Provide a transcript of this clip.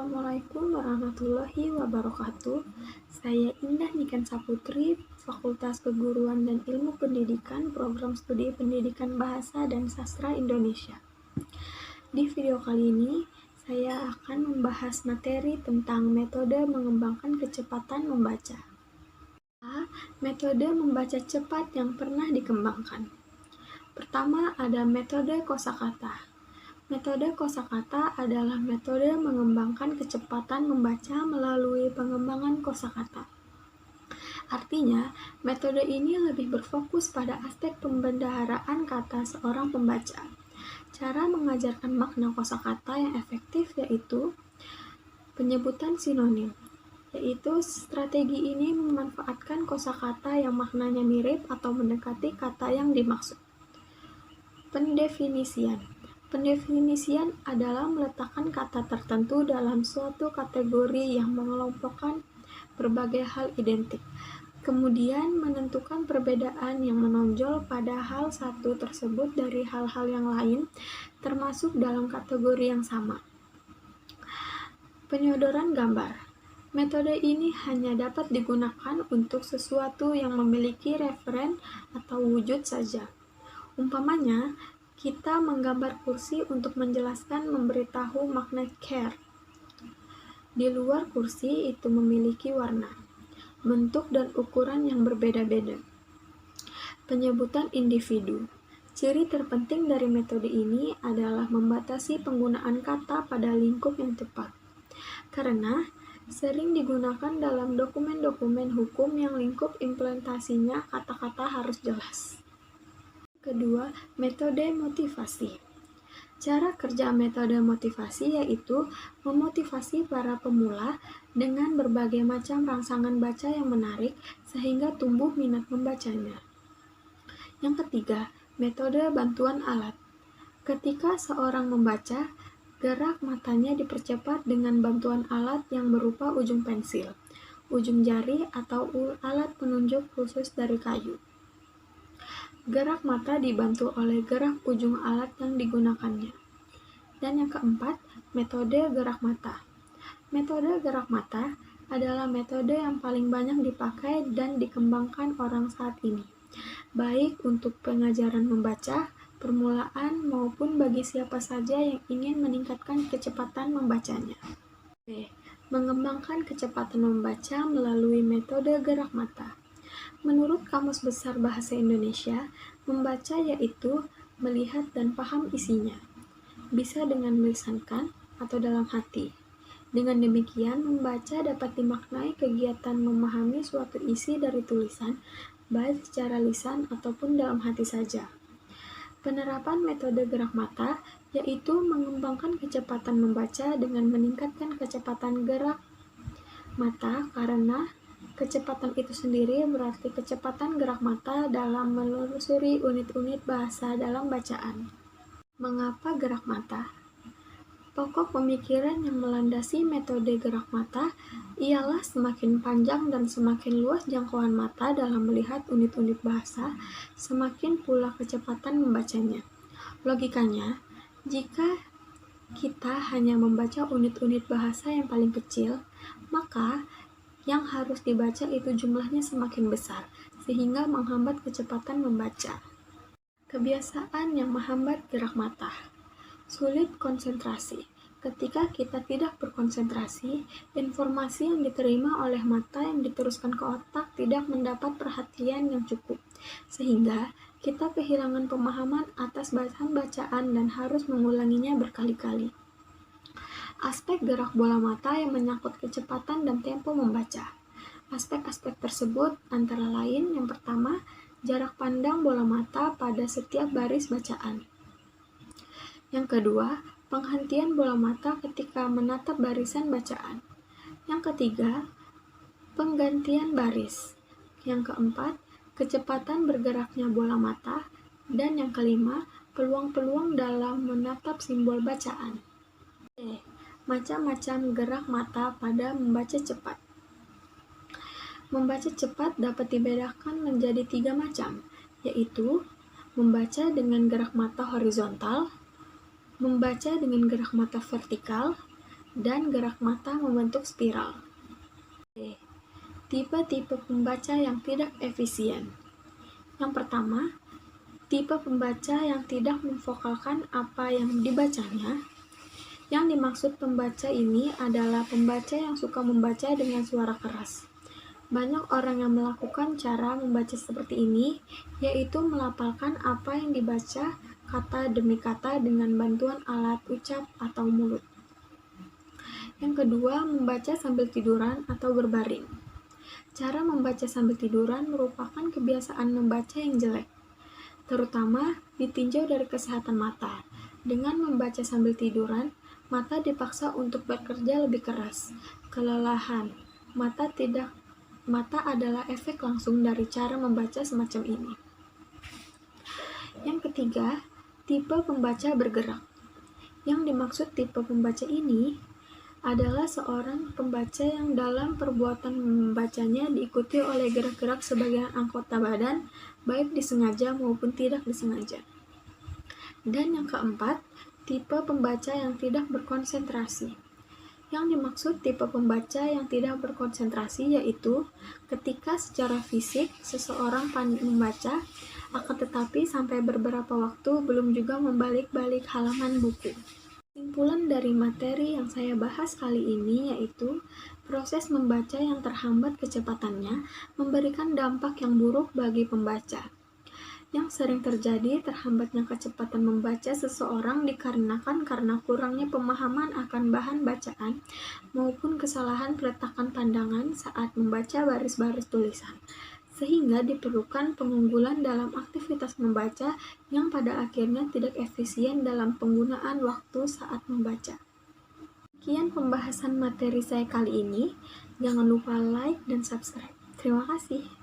Assalamualaikum warahmatullahi wabarakatuh. Saya Indah Niken Saputri, Fakultas Keguruan dan Ilmu Pendidikan, Program Studi Pendidikan Bahasa dan Sastra Indonesia. Di video kali ini, saya akan membahas materi tentang metode mengembangkan kecepatan membaca. Metode membaca cepat yang pernah dikembangkan. Pertama, ada metode kosakata. Metode kosakata adalah metode mengembangkan kecepatan membaca melalui pengembangan kosakata. Artinya, metode ini lebih berfokus pada aspek pembendaharaan kata seorang pembaca. Cara mengajarkan makna kosakata yang efektif yaitu penyebutan sinonim, yaitu strategi ini memanfaatkan kosakata yang maknanya mirip atau mendekati kata yang dimaksud. Pendefinisian. Pendefinisian adalah meletakkan kata tertentu dalam suatu kategori yang mengelompokkan berbagai hal identik, kemudian menentukan perbedaan yang menonjol pada hal satu tersebut dari hal-hal yang lain, termasuk dalam kategori yang sama. Penyodoran gambar. Metode ini hanya dapat digunakan untuk sesuatu yang memiliki referen atau wujud saja. Umpamanya, kita menggambar kursi untuk menjelaskan memberitahu makna care. Di luar kursi itu memiliki warna, bentuk dan ukuran yang berbeda-beda. Penyebutan individu. Ciri terpenting dari metode ini adalah membatasi penggunaan kata pada lingkup yang tepat. Karena sering digunakan dalam dokumen-dokumen hukum yang lingkup implementasinya kata-kata harus jelas. Kedua, metode motivasi. Cara kerja metode motivasi yaitu memotivasi para pemula dengan berbagai macam rangsangan baca yang menarik sehingga tumbuh minat membacanya. Yang ketiga, metode bantuan alat. Ketika seorang membaca, gerak matanya dipercepat dengan bantuan alat yang berupa ujung pensil, ujung jari, atau alat penunjuk khusus dari kayu. Gerak mata dibantu oleh gerak ujung alat yang digunakannya. Dan yang keempat, metode gerak mata. Metode gerak mata adalah metode yang paling banyak dipakai dan dikembangkan orang saat ini, baik untuk pengajaran membaca, permulaan, maupun bagi siapa saja yang ingin meningkatkan kecepatan membacanya. Mengembangkan kecepatan membaca melalui metode gerak mata. Menurut Kamus Besar Bahasa Indonesia, membaca yaitu melihat dan paham isinya, bisa dengan melisankan atau dalam hati. Dengan demikian, membaca dapat dimaknai kegiatan memahami suatu isi dari tulisan, baik secara lisan ataupun dalam hati saja. Penerapan metode gerak mata yaitu mengembangkan kecepatan membaca dengan meningkatkan kecepatan gerak mata karena kecepatan itu sendiri berarti kecepatan gerak mata dalam menelusuri unit-unit bahasa dalam bacaan. Mengapa gerak mata? Pokok pemikiran yang melandasi metode gerak mata ialah semakin panjang dan semakin luas jangkauan mata dalam melihat unit-unit bahasa, semakin pula kecepatan membacanya. Logikanya, jika kita hanya membaca unit-unit bahasa yang paling kecil, maka yang harus dibaca itu jumlahnya semakin besar, sehingga menghambat kecepatan membaca. Kebiasaan yang menghambat gerak mata. Sulit konsentrasi. Ketika kita tidak berkonsentrasi, informasi yang diterima oleh mata yang diteruskan ke otak tidak mendapat perhatian yang cukup, sehingga kita kehilangan pemahaman atas bacaan dan harus mengulanginya berkali-kali. Aspek gerak bola mata yang menyangkut kecepatan dan tempo membaca. Aspek-aspek tersebut antara lain yang pertama, jarak pandang bola mata pada setiap baris bacaan. Yang kedua, penghentian bola mata ketika menatap barisan bacaan. Yang ketiga, penggantian baris. Yang keempat, kecepatan bergeraknya bola mata. Dan yang kelima, peluang-peluang dalam menatap simbol bacaan. Macam-macam gerak mata pada membaca cepat. Membaca cepat dapat dibedakan menjadi 3 macam, yaitu membaca dengan gerak mata horizontal, membaca dengan gerak mata vertikal, dan gerak mata membentuk spiral. Tipe-tipe pembaca yang tidak efisien. Yang pertama, tipe pembaca yang tidak memfokalkan apa yang dibacanya. Yang dimaksud pembaca ini adalah pembaca yang suka membaca dengan suara keras. Banyak orang yang melakukan cara membaca seperti ini, yaitu melafalkan apa yang dibaca kata demi kata dengan bantuan alat ucap atau mulut. Yang kedua, membaca sambil tiduran atau berbaring. Cara membaca sambil tiduran merupakan kebiasaan membaca yang jelek, terutama ditinjau dari kesehatan mata. Dengan membaca sambil tiduran, mata dipaksa untuk bekerja lebih keras, kelelahan. Mata adalah efek langsung dari cara membaca semacam ini. Yang ketiga, tipe pembaca bergerak. Yang dimaksud tipe pembaca ini adalah seorang pembaca yang dalam perbuatan membacanya diikuti oleh gerak-gerak sebagian anggota badan, baik disengaja maupun tidak disengaja. Dan yang keempat, tipe pembaca yang tidak berkonsentrasi. Yang dimaksud tipe pembaca yang tidak berkonsentrasi yaitu ketika secara fisik seseorang pandai membaca, akan tetapi sampai beberapa waktu belum juga membalik-balik halaman buku. Kesimpulan dari materi yang saya bahas kali ini yaitu proses membaca yang terhambat kecepatannya memberikan dampak yang buruk bagi pembaca. Yang sering terjadi terhambatnya kecepatan membaca seseorang dikarenakan karena kurangnya pemahaman akan bahan bacaan maupun kesalahan peletakan pandangan saat membaca baris-baris tulisan, sehingga diperlukan pengunggulan dalam aktivitas membaca yang pada akhirnya tidak efisien dalam penggunaan waktu saat membaca. Sekian pembahasan materi saya kali ini. Jangan lupa like dan subscribe. Terima kasih.